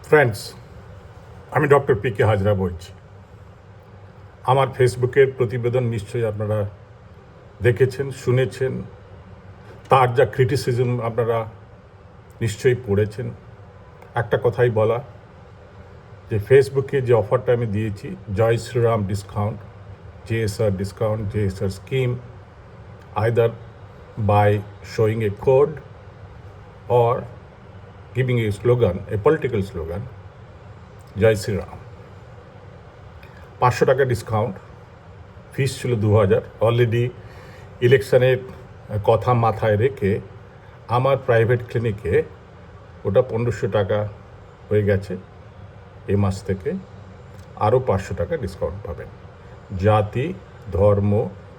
Friends, আমি doctor P K Hazra বলছি। আমার ফেসবুকের প্রতিবেদন নিশ্চয়ই আপনারা দেখেছেন, শুনেছেন। তার যা ক্রিটিসিজম আপনারা নিশ্চয়ই পড়েছেন। একটা কথাই বলা, যে ফেসবুকে যে অফারটা আমি দিয়েছি, Jai Shriram discount, JSR scheme, either by showing a code or giving a slogan, a political slogan, Jai Shriram, 500 টাকা ডিসকাউন্ট, ফিস ছিল 2000। অলরেডি ইলেকশনের কথা মাথায় রেখে আমার প্রাইভেট ক্লিনিকে ওটা 1500 টাকা হয়ে গেছে। এই মাস থেকে আরও 500 টাকা ডিসকাউন্ট পাবেন। জাতি, ধর্ম,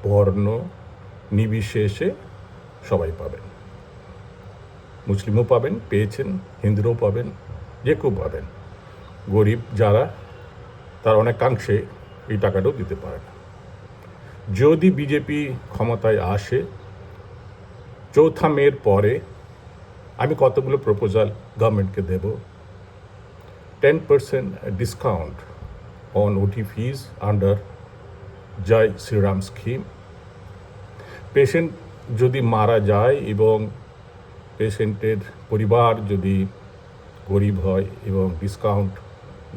বর্ণ নির্বিশেষে সবাই পাবেন। মুসলিমও পাবেন, পেয়েছেন, হিন্দুরাও পাবেন, যে কেউ পাবেন। গরিব যারা, তার অনেকাংশে এই টাকাটাও দিতে পারে না। যদি বিজেপি ক্ষমতায় আসে, 4 মের পরে আমি কতগুলো প্রপোজাল গভর্নমেন্টকে দেব। 10% ডিসকাউন্ট অন ওটি ফিজ আন্ডার জয় শ্রীরাম স্কিম। পেশেন্ট যদি মারা যায় এবং পেশেন্টের পরিবার যদি গরিব হয় এবং ডিসকাউন্ট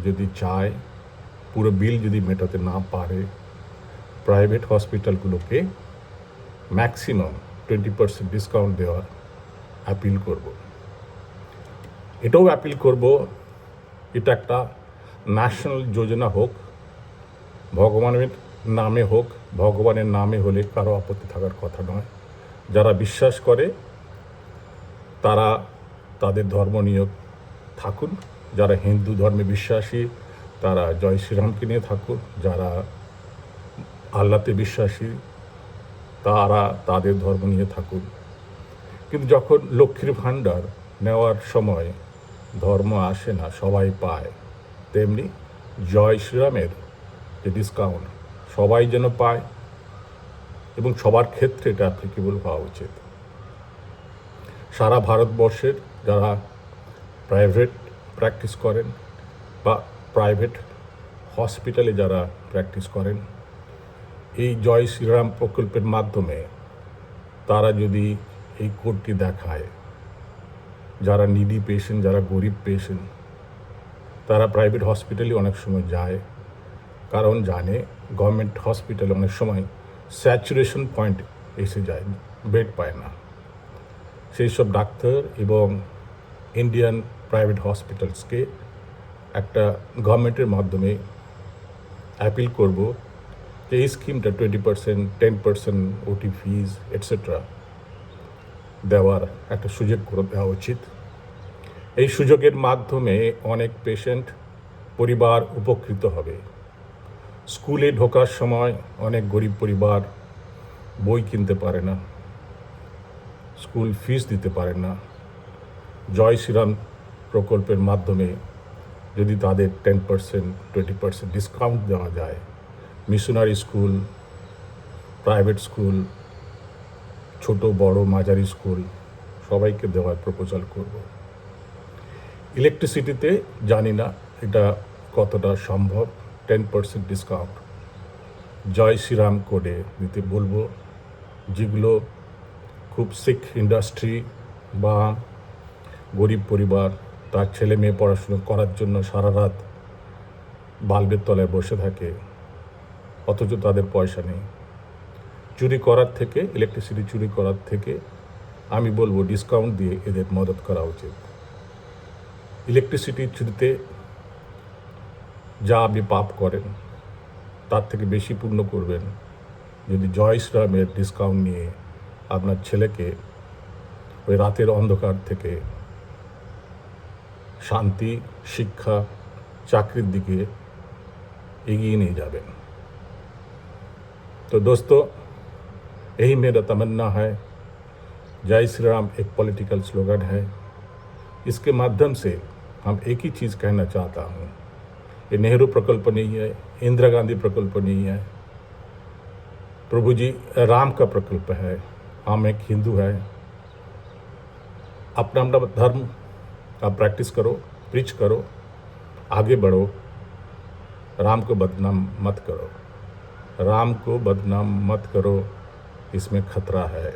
যদি চায়, পুরো বিল যদি মেটাতে না পারে, প্রাইভেট হসপিটালগুলোকে ম্যাক্সিমাম 20% ডিসকাউন্ট দেওয়ার অ্যাপিল করব। এটাও অ্যাপিল করব, এটা একটা ন্যাশনাল যোজনা হোক, ভগবানের নামে হোক। ভগবানের নামে হলে কারো আপত্তি থাকার কথা নয়। যারা বিশ্বাস করে তারা তাদের ধর্ম নিয়ে থাকুন। যারা হিন্দু ধর্মে বিশ্বাসী তারা জয় শ্রীরামকে নিয়ে থাকুন। যারা আল্লাহতে বিশ্বাসী তারা তাদের ধর্ম নিয়ে থাকুন। কিন্তু যখন লক্ষ্মীর ভাণ্ডার নেওয়ার সময় ধর্ম আসে না, সবাই পায়, তেমনি জয় শ্রীরামের যে ডিসকাউন্ট সবাই যেন পায় এবং সবার ক্ষেত্রে এটা অ্যাপ্লিকেবল হওয়া উচিত। সারা ভারতবর্ষের যারা প্রাইভেট প্র্যাকটিস করেন বা প্রাইভেট হসপিটালে যারা প্র্যাকটিস করেন, এই জয় শ্রীরাম প্রকল্পের মাধ্যমে তারা যদি এই কোডটি দেখায়, যারা নিডি পেশেন্ট, যারা গরিব পেশেন্ট, তারা প্রাইভেট হসপিটালে অনেক সময় যায়, কারণ জানে গভর্নমেন্ট হসপিটালে অনেক সময় স্যাচুরেশন পয়েন্ট এসে যায়, বেড পায় না। সেই সব ডাক্তার এবং ইন্ডিয়ান প্রাইভেট হসপিটালসকে একটা গভর্নমেন্টের মাধ্যমে অ্যাপিল করব যে এই স্কিমটা 20%, 10% ওটি ফিজ এটসেট্রা দেওয়ার একটা সুযোগ করে দেওয়া উচিত। এই সুযোগের মাধ্যমে অনেক পেশেন্ট পরিবার উপকৃত হবে। স্কুলে ঢোকার সময় অনেক গরিব পরিবার বই কিনতে পারে না, স্কুল ফিস দিতে পারে না। জয় শ্রীরাম প্রকল্পের মাধ্যমে যদি তাদের 10%, 20% ডিসকাউন্ট দেওয়া যায়, মিশনারি স্কুল, প্রাইভেট স্কুল, ছোট বড় মাঝারি স্কুল সবাইকে দেওয়ার প্রপোজাল করব। ইলেকট্রিসিটিতে জানি না এটা কতটা সম্ভব। 10% ডিসকাউন্ট জয় শ্রীরাম কোডে দিতে বলবো। যেগুলো খুব সিক ইন্ডাস্ট্রি বা গরিব পরিবার, তার ছেলে মেয়ে পড়াশুনো করার জন্য সারা রাত বাল্বের তলায় বসে থাকে, অথচ তাদের পয়সা নেই। চুরি করার থেকে, ইলেকট্রিসিটি চুরি করার থেকে আমি বলবো ডিসকাউন্ট দিয়ে এদের মদত করা উচিত। ইলেকট্রিসিটি চুরিতে যা আপনি পাপ করেন তার থেকে বেশি পুণ্য করবেন যদি জয় শ্রীরামের ডিসকাউন্ট নিয়ে আপনার ছেলেকে ওই রাতের অন্ধকার থেকে শান্তি, শিক্ষা, চাকরির দিকে এগিয়ে নিয়ে যাবেন। तो दोस्तों, यही मेरा तमन्ना है। जय श्री राम एक पॉलिटिकल स्लोगन है। इसके माध्यम से हम एक ही चीज़ कहना चाहता हूँ, ये नेहरू प्रकल्प नहीं है, इंदिरा गांधी प्रकल्प नहीं है, प्रभु जी राम का प्रकल्प है। हम एक हिंदू है, अपना अपना धर्म का प्रैक्टिस करो, प्रीच करो, आगे बढ़ो, राम को बदनाम मत करो, राम को बदनाम मत करो, इसमें खतरा है।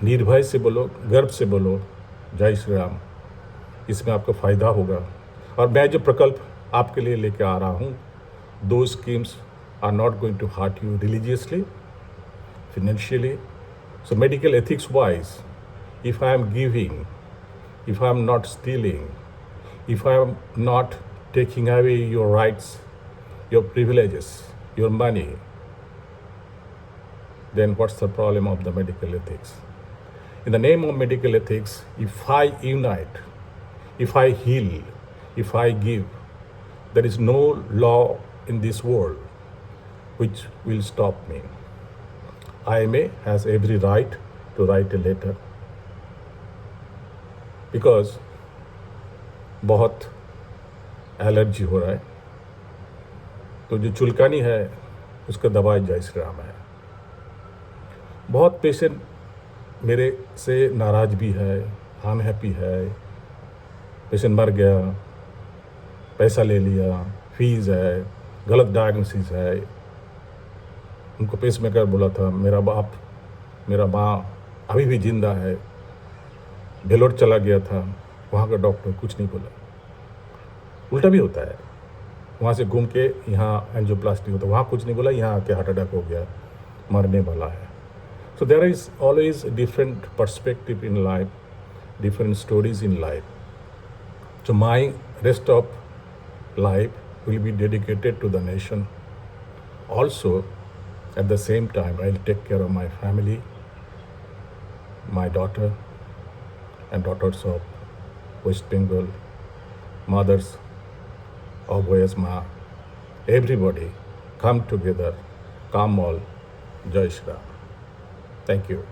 निर्भय से बोलो, गर्व से बोलो, जय श्री राम, इसमें आपको फ़ायदा होगा। और मैं जो प्रकल्प आपके लिए लेके आ रहा हूँ, दो schemes are not going to hurt you religiously, financially. So medical ethics wise, if I am giving, if I am not stealing, if I am not taking away your rights, your privileges, your money, then what's the problem of the medical ethics? In the name of medical ethics, if I unite, if I heal, if I give, there is no law in this world which will stop me. IMA has every right to write a letter because बहुत allergy हो रहा है, तो जो चुलकानी है उसका दवाई जय श्री राम है। बहुत पेशेंट मेरे से नाराज़ भी है, अनहैप्पी है, पेशेंट मर गया, पैसा ले लिया, फीस है, गलत डायग्नोसिस है, उनको पेसमेकर बोला था, मेरा बाप मेरा माँ अभी भी जिंदा है, भेलोर चला गया था, वहाँ का डॉक्टर कुछ नहीं बोला। उल्टा भी होता है, वहाँ से घूम के यहाँ एंजियोप्लास्टी होता है, वहाँ कुछ नहीं बोला, यहाँ आके हार्ट अटैक हो गया, मरने वाला है। So there is always different perspective in life, different stories in life. So my rest of life will be dedicated to the nation. Also, at the same time, I'll take care of my family, my daughter and daughters of West Bengal, mothers of Wayasma. Everybody come together, come all, Jai Shri Ram. Thank you.